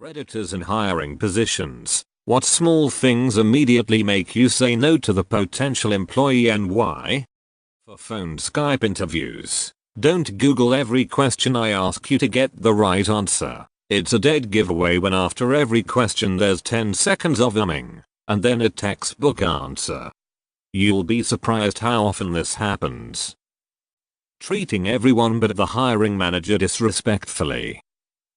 Redditors and hiring positions. What small things immediately make you say no to the potential employee and why? For phone Skype interviews, don't Google every question I ask you to get the right answer. It's a dead giveaway when after every question there's 10 seconds of umming, and then a textbook answer. You'll be surprised how often this happens. Treating everyone but the hiring manager disrespectfully.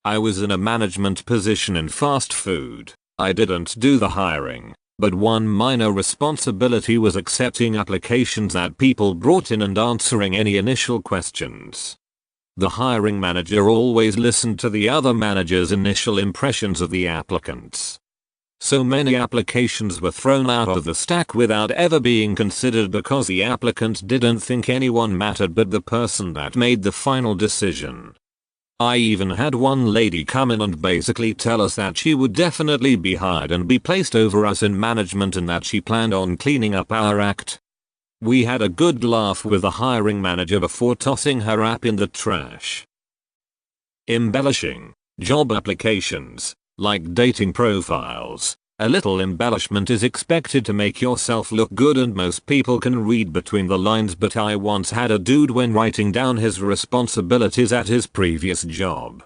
I was in a management position in fast food. I didn't do the hiring, but one minor responsibility was accepting applications that people brought in and answering any initial questions. The hiring manager always listened to the other managers' initial impressions of the applicants. So many applications were thrown out of the stack without ever being considered because the applicant didn't think anyone mattered but the person that made the final decision. I even had one lady come in and basically tell us that she would definitely be hired and be placed over us in management and that she planned on cleaning up our act. We had a good laugh with the hiring manager before tossing her app in the trash. Embellishing job applications, like dating profiles. A little embellishment is expected to make yourself look good and most people can read between the lines, but I once had a dude when writing down his responsibilities at his previous job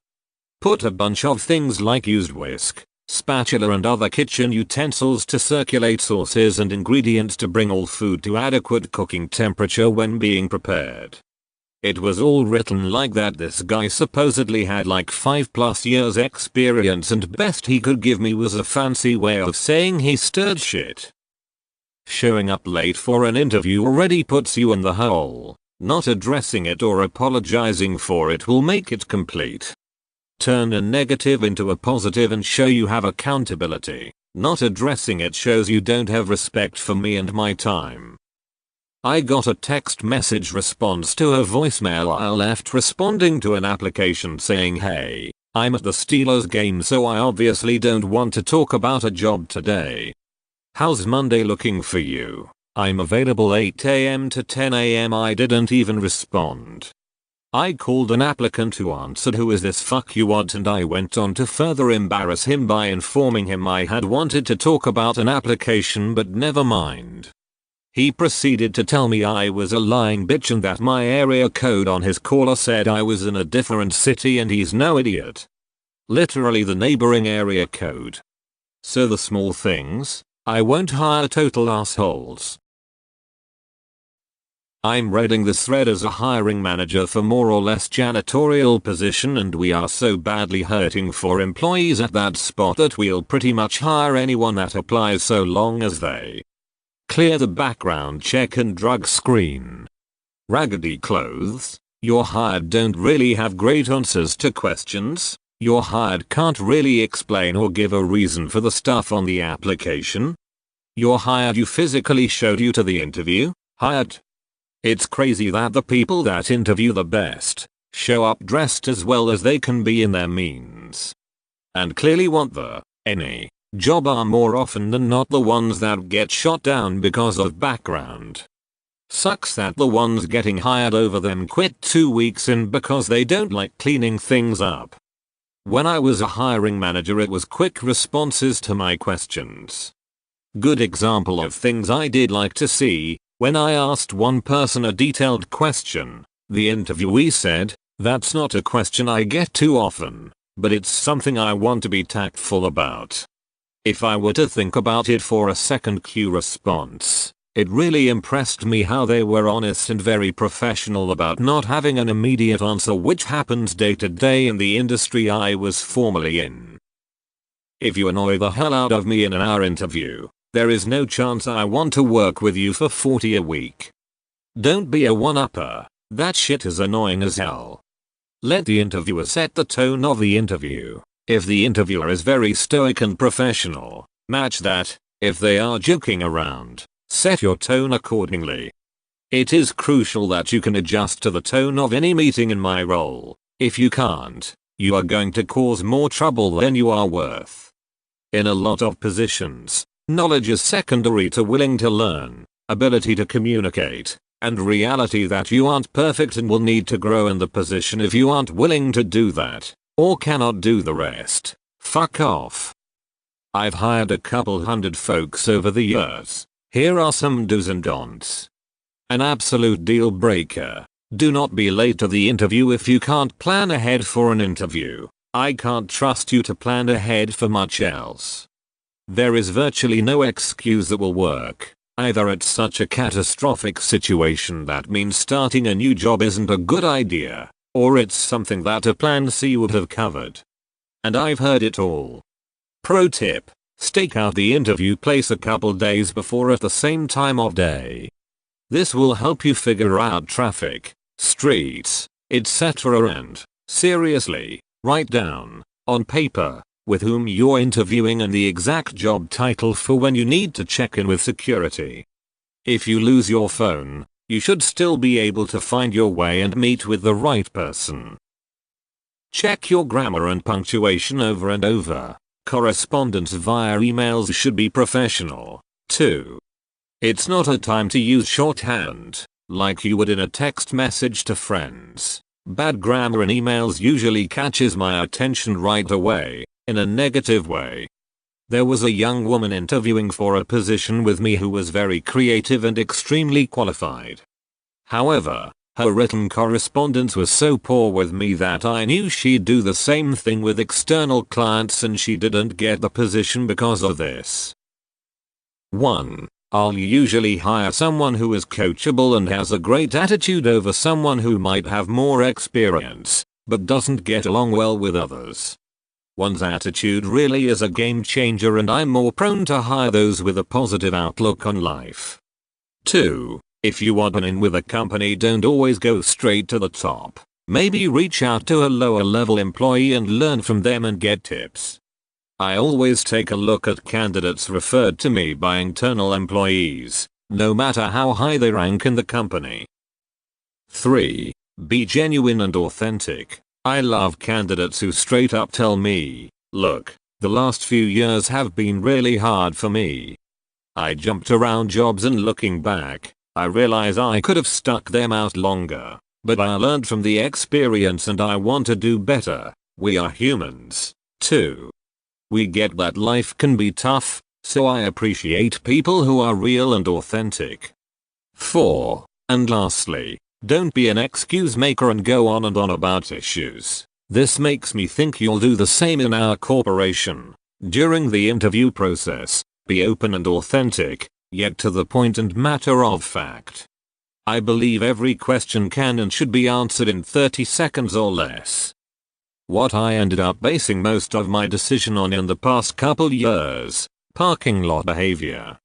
put a bunch of things like used whisk, spatula and other kitchen utensils to circulate sauces and ingredients to bring all food to adequate cooking temperature when being prepared. It was all written like that. This guy supposedly had like 5+ years experience and best he could give me was a fancy way of saying he stirred shit. Showing up late for an interview already puts you in the hole. Not addressing it or apologizing for it will make it complete. Turn a negative into a positive and show you have accountability. Not addressing it shows you don't have respect for me and my time. I got a text message response to a voicemail I left responding to an application saying, "Hey, I'm at the Steelers game so I obviously don't want to talk about a job today. How's Monday looking for you? I'm available 8 AM to 10 AM. I didn't even respond. I called an applicant who answered, "Who is this fuck you want?" and I went on to further embarrass him by informing him I had wanted to talk about an application but never mind. He proceeded to tell me I was a lying bitch and that my area code on his caller said I was in a different city and he's no idiot. Literally the neighboring area code. So the small things, I won't hire total assholes. I'm reading this thread as a hiring manager for more or less janitorial position and we are so badly hurting for employees at that spot that we'll pretty much hire anyone that applies so long as they clear the background check and drug screen. Raggedy clothes. You're hired don't really have great answers to questions. You're hired can't really explain or give a reason for the stuff on the application. You're hired you physically showed you to the interview. Hired. It's crazy that the people that interview the best show up dressed as well as they can be in their means and clearly want any job are more often than not the ones that get shot down because of background. Sucks that the ones getting hired over them quit 2 weeks in because they don't like cleaning things up. When I was a hiring manager it was quick responses to my questions. Good example of things I did like to see, when I asked one person a detailed question, the interviewee said, "That's not a question I get too often, but it's something I want to be tactful about." If I were to think about it for a second, Q response, it really impressed me how they were honest and very professional about not having an immediate answer, which happens day to day in the industry I was formerly in. If you annoy the hell out of me in an hour interview, there is no chance I want to work with you for 40 a week. Don't be a one-upper, that shit is annoying as hell. Let the interviewer set the tone of the interview. If the interviewer is very stoic and professional, match that. If they are joking around, set your tone accordingly. It is crucial that you can adjust to the tone of any meeting in my role. If you can't, you are going to cause more trouble than you are worth. In a lot of positions, knowledge is secondary to willing to learn, ability to communicate, and reality that you aren't perfect and will need to grow in the position if you aren't willing to do that, or cannot do the rest. Fuck off. I've hired a couple hundred folks over the years. Here are some do's and don'ts. An absolute deal breaker. Do not be late to the interview if you can't plan ahead for an interview. I can't trust you to plan ahead for much else. There is virtually no excuse that will work. Either it's such a catastrophic situation that means starting a new job isn't a good idea, or it's something that a plan C would have covered. And I've heard it all. Pro tip: stake out the interview place a couple days before at the same time of day. This will help you figure out traffic, streets, etc. and, seriously, write down, on paper, with whom you're interviewing and the exact job title for when you need to check in with security. If you lose your phone, you should still be able to find your way and meet with the right person. Check your grammar and punctuation over and over. Correspondence via emails should be professional, too. It's not a time to use shorthand, like you would in a text message to friends. Bad grammar in emails usually catches my attention right away, in a negative way. There was a young woman interviewing for a position with me who was very creative and extremely qualified. However, her written correspondence was so poor with me that I knew she'd do the same thing with external clients, and she didn't get the position because of this. 1. I'll usually hire someone who is coachable and has a great attitude over someone who might have more experience, but doesn't get along well with others. One's attitude really is a game changer, and I'm more prone to hire those with a positive outlook on life. 2. If you want an in with a company, don't always go straight to the top. Maybe reach out to a lower level employee and learn from them and get tips. I always take a look at candidates referred to me by internal employees, no matter how high they rank in the company. 3. Be genuine and authentic. I love candidates who straight up tell me, look, the last few years have been really hard for me. I jumped around jobs, and looking back, I realize I could have stuck them out longer, but I learned from the experience and I want to do better. We are humans, too. We get that life can be tough, so I appreciate people who are real and authentic. 4. And lastly, don't be an excuse maker and go on and on about issues. This makes me think you'll do the same in our corporation. During the interview process, be open and authentic, yet to the point and matter of fact. I believe every question can and should be answered in 30 seconds or less. What I ended up basing most of my decision on in the past couple years: parking lot behavior.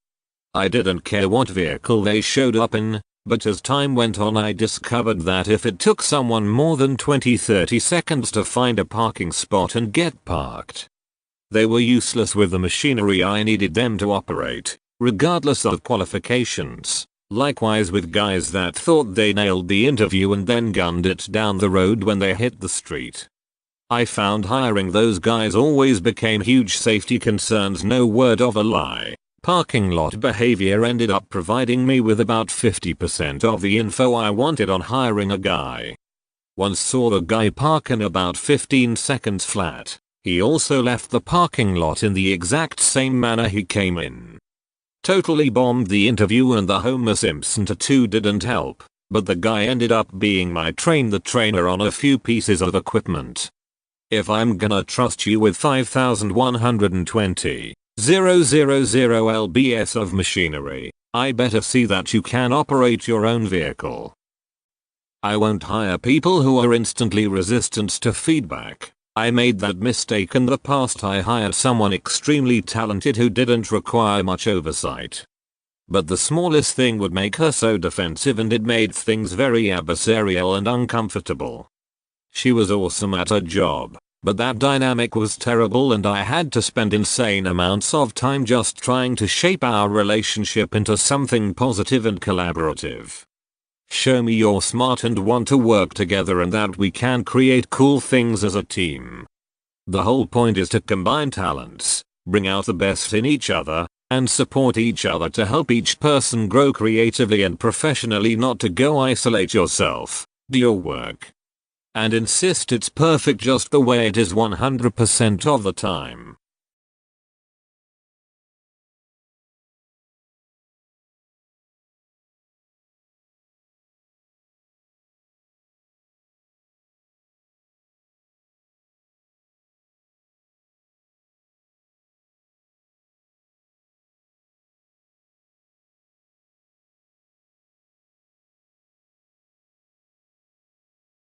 I didn't care what vehicle they showed up in, but as time went on I discovered that if it took someone more than 20-30 seconds to find a parking spot and get parked, they were useless with the machinery I needed them to operate, regardless of qualifications. Likewise with guys that thought they nailed the interview and then gunned it down the road when they hit the street. I found hiring those guys always became huge safety concerns, no word of a lie. Parking lot behavior ended up providing me with about 50% of the info I wanted on hiring a guy. Once saw the guy park in about 15 seconds flat. He also left the parking lot in the exact same manner he came in. Totally bombed the interview, and the Homer Simpson tattoo didn't help, but the guy ended up being my trainer on a few pieces of equipment. If I'm gonna trust you with 5,120,000 lbs of machinery, I better see that you can operate your own vehicle. I won't hire people who are instantly resistant to feedback. I made that mistake in the past. I hired someone extremely talented who didn't require much oversight. But the smallest thing would make her so defensive, and it made things very adversarial and uncomfortable. She was awesome at her job, but that dynamic was terrible, and I had to spend insane amounts of time just trying to shape our relationship into something positive and collaborative. Show me you're smart and want to work together and that we can create cool things as a team. The whole point is to combine talents, bring out the best in each other, and support each other to help each person grow creatively and professionally, not to go isolate yourself. Do your work. and insist it's perfect just the way it is 100% of the time.